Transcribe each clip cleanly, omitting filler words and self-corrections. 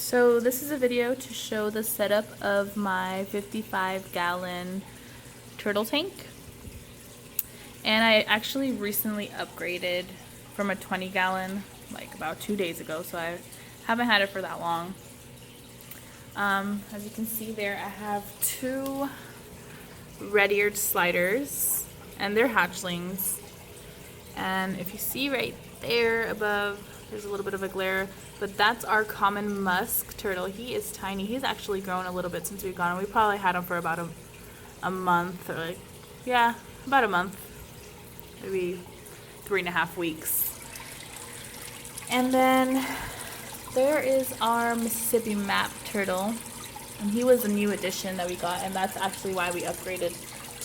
So this is a video to show the setup of my 55-gallon turtle tank. And I actually recently upgraded from a 20-gallon like about 2 days ago, so I haven't had it for that long. As you can see there, I have two red-eared sliders, and they're hatchlings. And if you see right there above, there's a little bit of a glare, but that's our common musk turtle. He is tiny. He's actually grown a little bit since we've gone. We probably had him for about a month, or about a month, maybe 3.5 weeks. And then there is our Mississippi map turtle, and he was a new addition that we got, and that's actually why we upgraded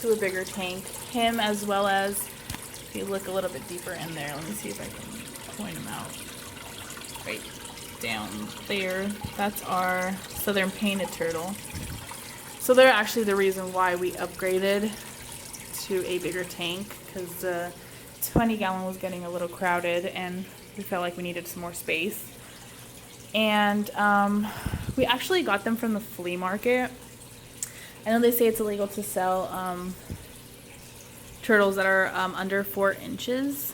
to a bigger tank. Him, as well as, if you look a little bit deeper in there, let me see if I can point him out. Right down there, that's our southern painted turtle. So they're actually the reason why we upgraded to a bigger tank, because the 20-gallon was getting a little crowded and we felt like we needed some more space. And we actually got them from the flea market. I know they say it's illegal to sell turtles that are under 4 inches,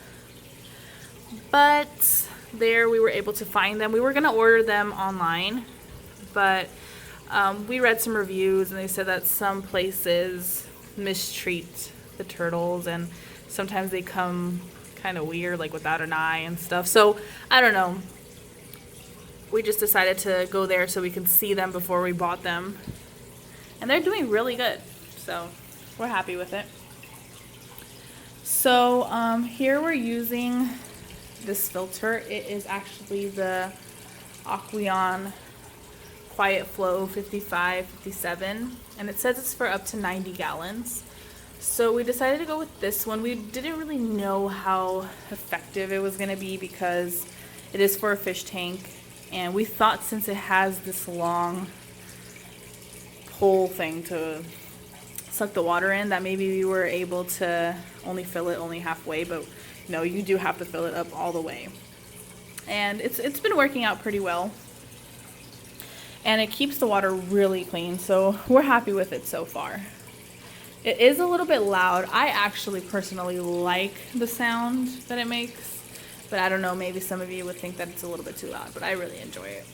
but there we were able to find them. We were going to order them online, but we read some reviews and they said that some places mistreat the turtles and sometimes they come kind of weird, like without an eye and stuff. So I don't know, we just decided to go there so we can see them before we bought them, and they're doing really good, so we're happy with it. So here we're using this filter. It is actually the Aqueon Quiet Flow 55-57, and it says it's for up to 90 gallons. So we decided to go with this one. We didn't really know how effective it was going to be because it is for a fish tank, and we thought since it has this long pole thing to suck the water in that maybe we were able to only fill it only halfway, but no, you do have to fill it up all the way. And it's been working out pretty well. And it keeps the water really clean, so we're happy with it so far. It is a little bit loud. I actually personally like the sound that it makes, but I don't know, maybe some of you would think that it's a little bit too loud, but I really enjoy it.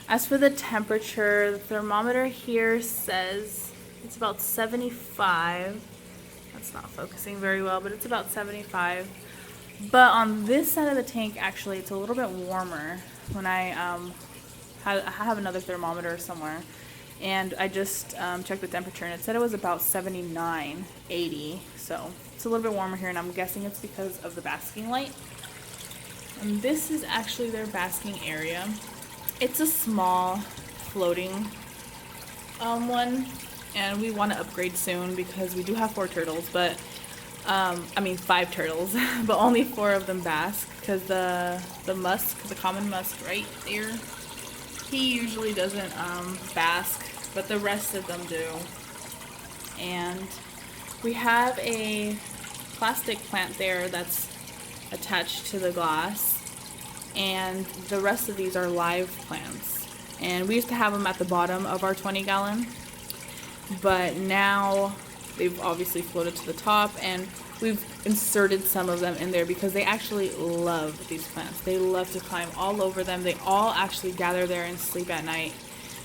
As for the temperature, the thermometer here says it's about 75. That's not focusing very well, but it's about 75. But on this side of the tank, actually, it's a little bit warmer. When I have another thermometer somewhere, and I just checked the temperature, and it said it was about 79, 80. So it's a little bit warmer here, and I'm guessing it's because of the basking light. And this is actually their basking area. It's a small floating one, and we want to upgrade soon because we do have 4 turtles, but 5 turtles, but only 4 of them bask, because the common musk right there, he usually doesn't bask, but the rest of them do. And we have a plastic plant there that's attached to the glass, and the rest of these are live plants. And we used to have them at the bottom of our 20-gallon, but now they've obviously floated to the top, and we've inserted some of them in there because they actually love these plants. They love to climb all over them. They all actually gather there and sleep at night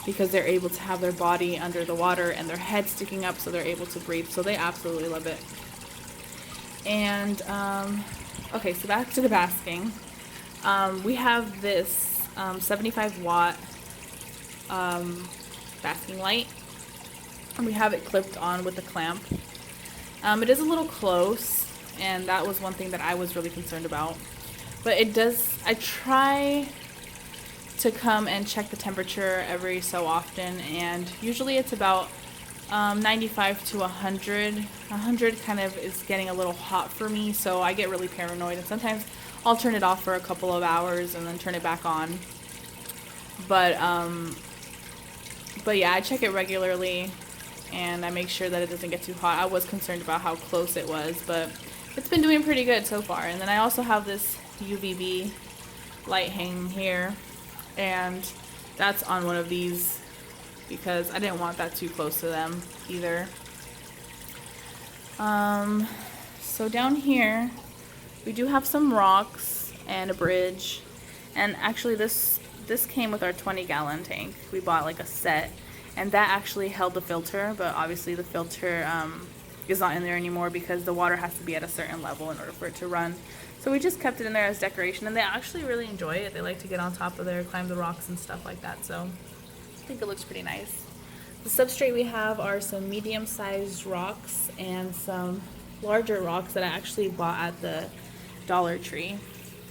because they're able to have their body under the water and their head sticking up so they're able to breathe. So they absolutely love it. And okay, so back to the basking. We have this 75-watt basking light, and we have it clipped on with a clamp. It is a little close, and that was one thing that I was really concerned about. But it does, I try to come and check the temperature every so often, and usually it's about 95 to 100. 100 kind of is getting a little hot for me, so I get really paranoid, and sometimes I'll turn it off for a couple of hours and then turn it back on. But yeah, I check it regularly, and I make sure that it doesn't get too hot. I was concerned about how close it was, but it's been doing pretty good so far. And then I also have this UVB light hanging here, and that's on one of these because I didn't want that too close to them either. So down here we do have some rocks and a bridge, and actually this came with our 20-gallon tank. We bought like a set, and that actually held the filter, but obviously the filter is not in there anymore because the water has to be at a certain level in order for it to run. So we just kept it in there as decoration, and they actually really enjoy it. They like to get on top of there, climb the rocks and stuff like that, so I think it looks pretty nice. The substrate we have are some medium-sized rocks and some larger rocks that I actually bought at the Dollar Tree.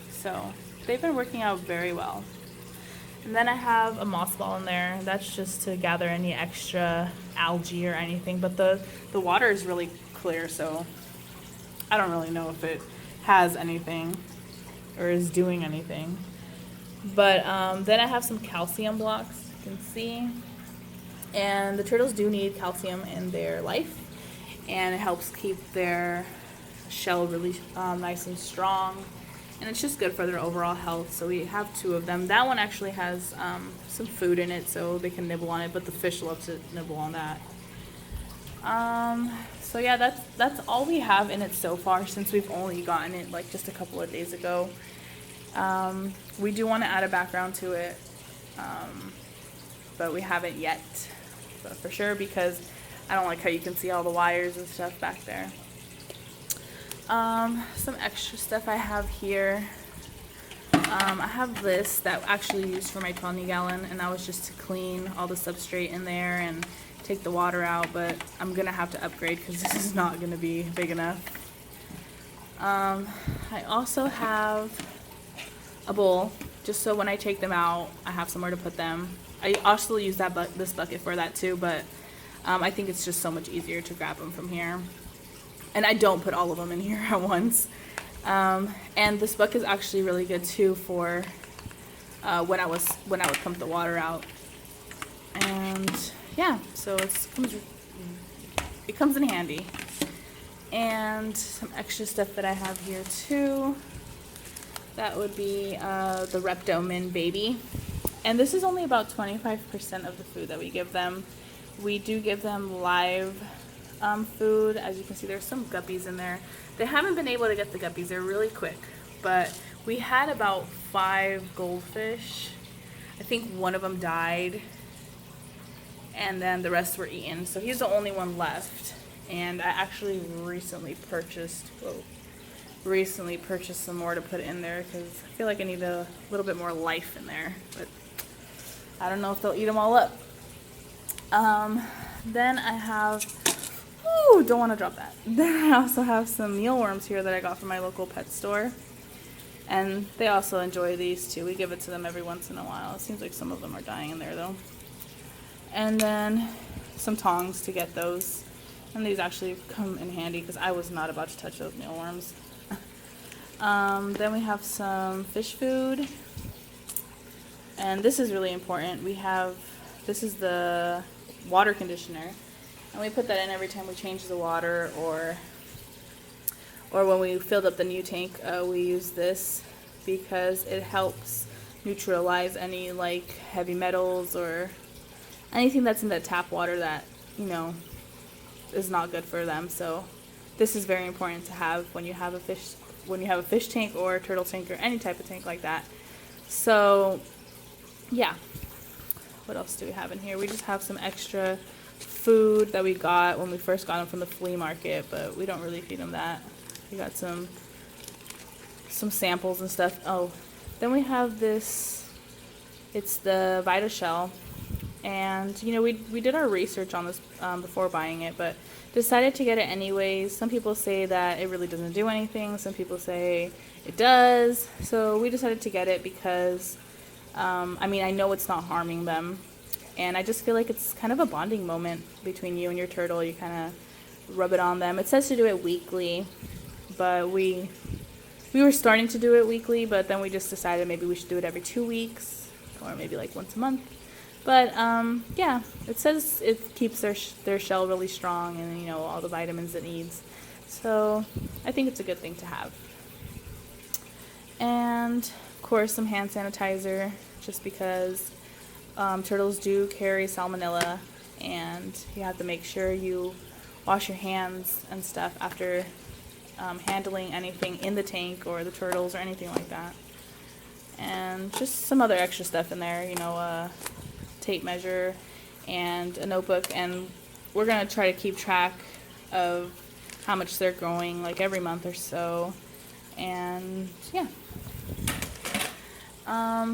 So they've been working out very well. And then I have a moss ball in there. That's just to gather any extra algae or anything, but the water is really clear, so I don't really know if it has anything or is doing anything. But then I have some calcium blocks, you can see. And the turtles do need calcium in their life, and it helps keep their shell really nice and strong, and it's just good for their overall health. So we have 2 of them. That one actually has some food in it, so they can nibble on it, but the fish love to nibble on that. So yeah, that's all we have in it so far, since we've only gotten it like just a couple of days ago. We do want to add a background to it, but we haven't yet, but for sure, because I don't like how you can see all the wires and stuff back there. Some extra stuff I have here. I have this that I actually used for my 20-gallon, and that was just to clean all the substrate in there and take the water out, but I'm gonna have to upgrade because this is not gonna be big enough. I also have a bowl, just so when I take them out, I have somewhere to put them. I also use this bucket for that too, but I think it's just so much easier to grab them from here. And I don't put all of them in here at once. And this bucket is actually really good too for when I would pump the water out. And yeah, so it comes in handy. And some extra stuff that I have here too. That would be the Reptomin baby. And this is only about 25% of the food that we give them. We do give them live food. As you can see, there's some guppies in there. They haven't been able to get the guppies. They're really quick. But we had about 5 goldfish. I think one of them died, and then the rest were eaten. So he's the only one left. And I actually recently purchased some more to put in there because I feel like I need a little bit more life in there. But I don't know if they'll eat them all up. Then I have, don't want to drop that. Then I also have some mealworms here that I got from my local pet store. And they also enjoy these too. We give it to them every once in a while. It seems like some of them are dying in there though. And then some tongs to get those. And these actually come in handy because I was not about to touch those mealworms. Then we have some fish food. And this is really important. This is the water conditioner, and we put that in every time we change the water, or when we filled up the new tank. We use this because it helps neutralize any like heavy metals or anything that's in the tap water that is not good for them. So this is very important to have when you have a fish tank or a turtle tank or any type of tank like that. So yeah. What else do we have in here? We just have some extra food that we got when we first got them from the flea market, but we don't really feed them that. We got some samples and stuff. Oh, then we have this. It's the Vita Shell, and we did our research on this before buying it, but decided to get it anyways. Some people say that it really doesn't do anything. Some people say it does. So we decided to get it because I know it's not harming them, and I just feel like it's kind of a bonding moment between you and your turtle. You kind of rub it on them. It says to do it weekly, but we were starting to do it weekly, but then we just decided maybe we should do it every 2 weeks, or maybe like once a month. But yeah, it says it keeps their shell really strong, and all the vitamins it needs. So I think it's a good thing to have. And Of course, some hand sanitizer, just because turtles do carry salmonella, and you have to make sure you wash your hands and stuff after handling anything in the tank or the turtles or anything like that. And just some other extra stuff in there, you know, a tape measure and a notebook. And we're going to try to keep track of how much they're growing, like every month or so. And yeah.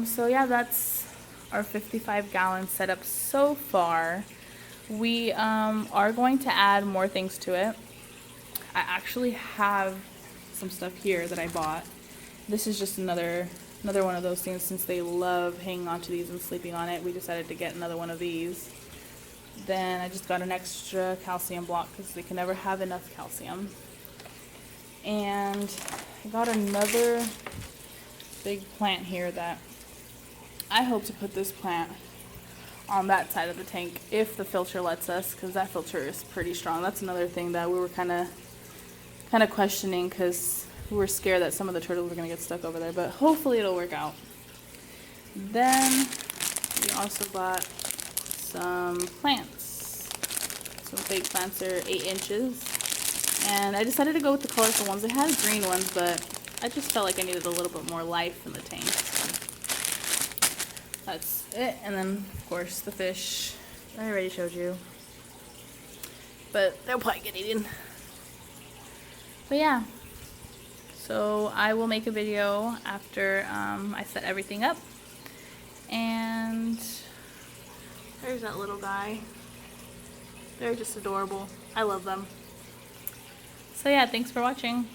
So yeah, that's our 55-gallon setup so far. We are going to add more things to it. I actually have some stuff here that I bought. This is just another one of those things. Since they love hanging onto these and sleeping on it, we decided to get another one of these. Then I just got an extra calcium block because they can never have enough calcium. And I got another big plant here that I hope to put this plant on that side of the tank if the filter lets us, because that filter is pretty strong. That's another thing that we were kind of questioning, because we were scared that some of the turtles were going to get stuck over there, but hopefully it'll work out. Then we also bought some plants. Some fake plants are 8 inches. And I decided to go with the colorful ones. They had green ones, but I just felt like I needed a little bit more life in the tank. So that's it. And then, of course, the fish. I already showed you. But they'll probably get eaten. But yeah. So I will make a video after I set everything up. And there's that little guy. They're just adorable. I love them. So yeah, thanks for watching.